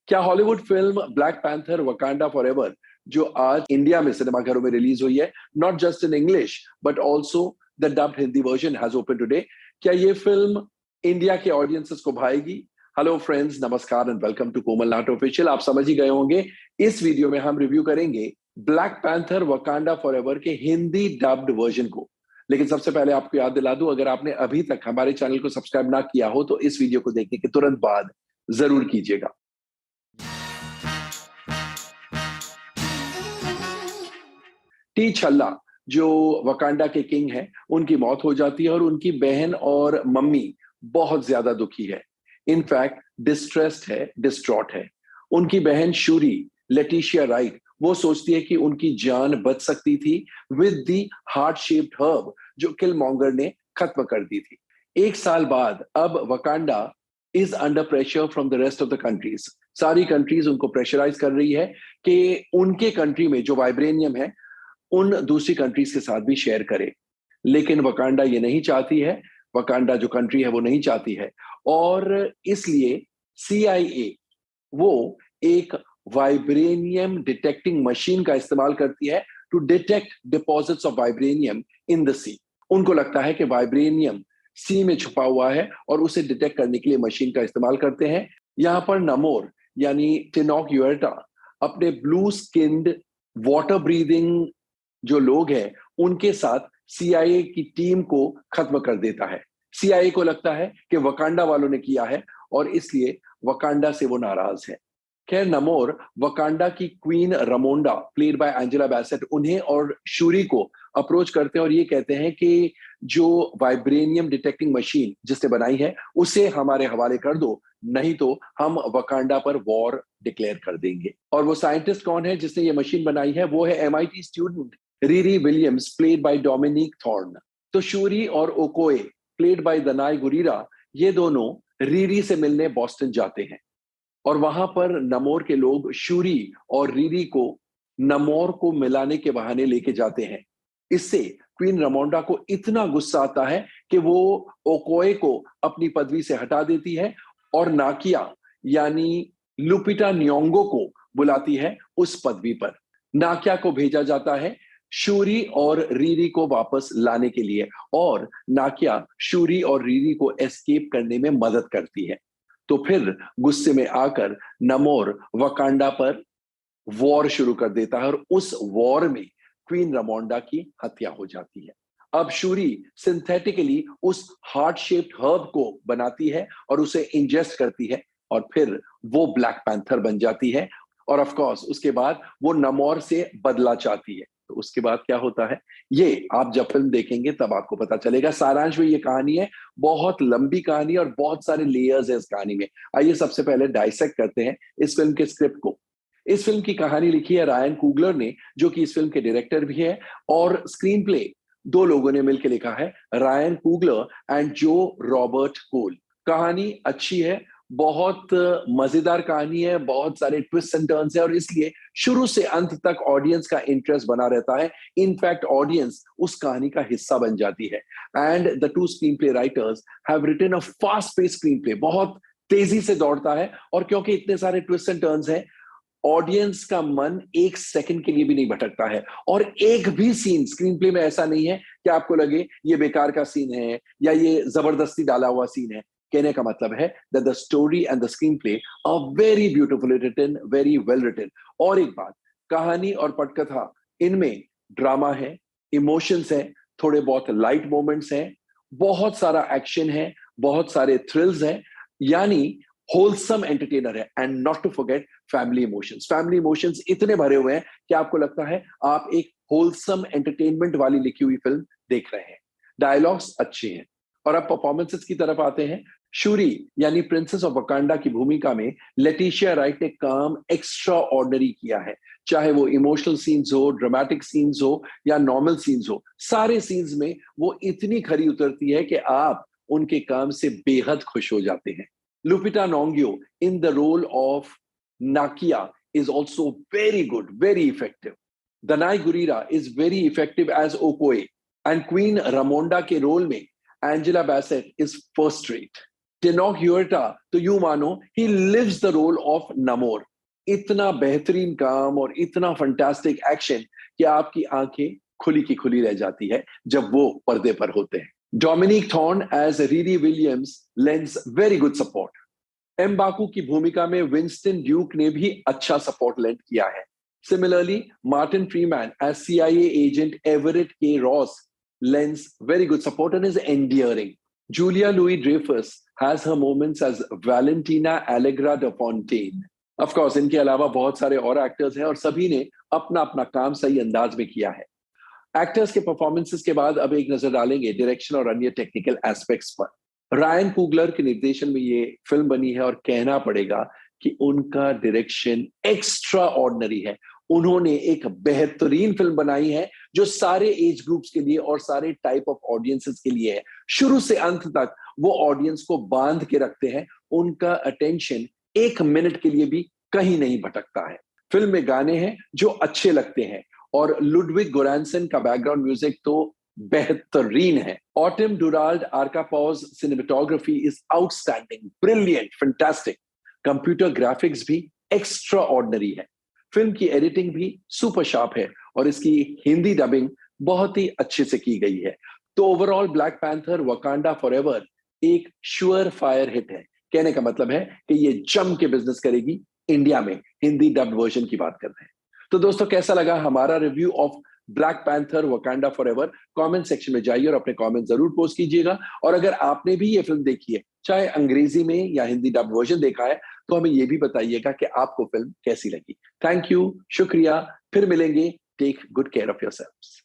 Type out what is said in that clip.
क्या Hollywood film Black Panther Wakanda Forever जो आज इंडिया में सिनेमाघरों में रिलीज हुई है, not just in English but also the dubbed Hindi version has open today, क्या ये फिल्म इंडिया के ऑडियंसेस को भाएगी? हेलो फ्रेंड्स, नमस्कार and welcome to Komal Nahta official. आप समझ ही गए होंगे, इस वीडियो में हम रिव्यू करेंगे ब्लैक पैंथर वकांडा फॉरएवर के हिंदी डब्ड वर्जन को। लेकिन सबसे पहले आपको याद दिला दूं, अगर आपने अभी तक हमारे चैनल को सब्सक्राइब ना किया हो तो इस वीडियो को देखने के तुरंत बाद जरूर कीजिएगा। टी छल्ला जो वकांडा के किंग हैं, उनकी मौत हो जाती है और उनकी बहन और मम्मी बहुत ज्यादा दुखी है। इनफैक्ट डिस्ट्रेस्ड है, डिस्ट्रॉट है। उनकी बहन शूरी, लेटिशिया राइट, वो सोचती है कि उनकी जान बच सकती थी with the heart shaped herb जो किलमॉन्गर ने खत्म कर दी थी। एक साल बाद अब Wakanda is under pressure from the rest of the countries. सारी कंट्रीज उनको प्रेशराइज कर रही है कि उनके कंट्री में जो वाइब्रेनियम है उन दूसरी कंट्रीज के साथ भी शेयर करे। लेकिन वकांडा ये नहीं चाहती है, वकांडा जो कंट्री है वो नहीं चाहती है, और इसलिए CIA वो एक वाइब्रेनियम डिटेक्टिंग मशीन का इस्तेमाल करती है to detect deposits of vibranium in the sea. उनको लगता है कि वाइब्रेनियम सी में छुपा हुआ है और उसे डिटेक्ट करने के लिए मशीन का इस्तेमाल करते हैं। यहां पर नमोर यानी टिनॉक यूएर्टा अपने ब्लू स्किन्ड वाटर ब्रीदिंग जो लोग हैं उनके साथ CIA की टीम को खत्म कर देता है। CIA को लगता है कि वकांडा वालों ने किया है और इसलिए वकांडा से वो नाराज है। खैर, नमोर वकांडा की queen Ramonda played by Angela Bassett उन्हें और शूरी को अप्रोच करते हैं और ये कहते हैं कि जो वाइब्रेनियम डिटेक्टिंग मशीन जिसने बनाई है उसे हमारे हवाले कर दो, नहीं तो हम वकांडा पर वॉर डिक्लेयर कर देंगे। और वो साइंटिस्ट कौन है जिसने ये मशीन बनाई है? वो है MIT student Riri Williams played by Dominique Thorne. तो शूरी और Okoye played by Danai Gurira, ये दोनों रीरी से मिलने बॉस्टन जाते हैं और वहां पर नमोर के लोग शूरी और रीरी को नमोर को मिलाने के बहाने लेके जाते हैं। इससे क्वीन रमोंडा को इतना गुस्सा आता है कि वो ओकोए को अपनी पदवी से हटा देती है और नाकिया यानी लुपिटा न्योंगो को बुलाती है उस पदवी पर। नाकिया को भेजा जाता है शूरी और रीरी को वापस लाने के लिए, और नाकिया शूरी और रीरी को एस्केप करने में मदद करती है। तो फिर गुस्से में आकर नमोर वकांडा पर वॉर शुरू कर देता है और उस वॉर में क्वीन रमोंडा की हत्या हो जाती है। अब शूरी सिंथेटिकली उस हार्ट शेप्ड हर्ब को बनाती है और उसे इंजेस्ट करती है और फिर वो ब्लैक पैंथर बन जाती है। और ऑफ कोर्स उसके बाद वो नमोर से बदला चाहती है। तो उसके बाद क्या होता है ये आप जब फिल्म देखेंगे तब आपको पता चलेगा। सारांश में ये कहानी है, बहुत लंबी कहानी और बहुत सारे लेयर्स है इस कहानी में। आइए सबसे पहले डाइसेक्ट करते हैं इस फिल्म के स्क्रिप्ट को। इस फिल्म की कहानी लिखी है रायन कुगलर ने, जो कि इस फिल्म के डायरेक्टर भी है, और स्क्रीन प्ले दो लोगों ने मिलकर लिखा है, रायन कुगलर एंड जो रॉबर्ट कोल। कहानी अच्छी है, बहुत मजेदार कहानी है, बहुत सारे ट्विस्ट एंड टर्न्स है और इसलिए शुरू से अंत तक ऑडियंस का इंटरेस्ट बना रहता है। इनफैक्ट ऑडियंस उस कहानी का हिस्सा बन जाती है। And the two screenplay writers have written a fast pace screenplay, बहुत तेजी से दौड़ता है, और क्योंकि इतने सारे ट्विस्ट एंड टर्न्स हैं, ऑडियंस का मन एक सेकंड के लिए भी नहीं भटकता है। और एक भी सीन स्क्रीन प्ले में ऐसा नहीं है कि आपको लगे ये बेकार का सीन है या ये जबरदस्ती डाला हुआ सीन है। कहने का मतलब है that the story and the screenplay are very beautifully written, very well written। और एक बात, कहानी और पटकथा इनमें ड्रामा है, इमोशंस है, थोड़े बहुत लाइट मोमेंट्स हैं, बहुत सारा एक्शन है, बहुत सारे थ्रिल्स हैं, यानी होलसम एंटरटेनर है। And not to forget family emotions. Family emotions इतने भरे हुए हैं कि आपको लगता है आप एक होलसम एंटरटेनमेंट वाली लिखी हुई फिल्म देख रहे हैं। डायलॉग्स अच्छे हैं। और अब परफॉर्मेंसेस की तरफ आते हैं। शूरी यानी प्रिंसेस ऑफ वकांडा की भूमिका में लेटिशिया राइट ने काम एक्स्ट्रा ऑर्डिनरी किया है। चाहे वो इमोशनल सीन्स हो, ड्रामेटिक सीन्स हो या नॉर्मल सीन्स हो, सारे सीन्स में वो इतनी खरी उतरती है कि आप उनके काम से बेहद खुश हो जाते हैं। Lupita Nyong'o in the role of Nakia is also very good, very effective. Danai Gurira is very effective as Okoye, and Queen Ramonda के रोल में Angela Bassett is first rate. Tenoch Huerta तो यूं मानो ही lives the role of Namor. इतना बेहतरीन काम और इतना फंटास्टिक एक्शन कि आपकी आंखें खुली की खुली रह जाती है जब वो पर्दे पर होते हैं। Dominique Thorne as Riri Williams lends very good support. M'Baku की भूमिका में विंस्टन ड्यूक ने भी अच्छा सपोर्ट लेंड किया है। Similarly Martin Freeman as CIA agent Everett K Ross lends very good support and is endearing. Julia Louis-Dreyfus has her moments as Valentina Allegra de Fontaine. Of course, इनके अलावा बहुत सारे और एक्टर्स हैं और सभी ने अपना अपना काम सही अंदाज में किया है। एक्टर्स के परफॉर्मेंसेस के बाद अब एक नजर डालेंगे डायरेक्शन और अन्य टेक्निकल एस्पेक्ट्स पर। रायन कुगलर के निर्देशन में ये फिल्म बनी है और कहना पड़ेगा कि उनका डायरेक्शन एक्स्ट्रा ऑर्डिनरी है। उन्होंने एक बेहतरीन फिल्म बनाई है जो सारे एज ग्रुप्स के लिए और सारे टाइप ऑफ ऑडियंसेस के लिए है। शुरू से अंत तक वो ऑडियंस को बांध के रखते हैं, उनका अटेंशन 1 मिनट के लिए भी कहीं नहीं भटकता है। फिल्म में गाने हैं जो अच्छे लगते हैं और लुडविग गोरांसन का बैकग्राउंड म्यूजिक तो बेहतरीन है। Autumn Durald Arkapaw cinematography is outstanding, brilliant, fantastic. Computer graphics भी एक्स्ट्रा ऑर्डिनरी है। फिल्म की एडिटिंग भी सुपर शार्प है और इसकी हिंदी डबिंग बहुत ही अच्छे से की गई है। तो overall black Panther Wakanda forever एक श्योर फायर हिट है। कहने का मतलब है कि ये जम के बिजनेस करेगी इंडिया में। हिंदी डब्ड वर्जन की बात कर रहे हैं। तो दोस्तों, कैसा लगा हमारा review of black Panther Wakanda forever? Comment section में जाइए और अपने कमेंट जरूर पोस्ट कीजिएगा। और अगर आपने भी ये फिल्म देखी है, चाहे अंग्रेजी में या हिंदी डब वर्जन देखा है, तो हमें ये भी बताइएगा कि आपको फिल्म कैसी लगी। थैंक यू, शुक्रिया, फिर मिलेंगे। Take good care of yourselves.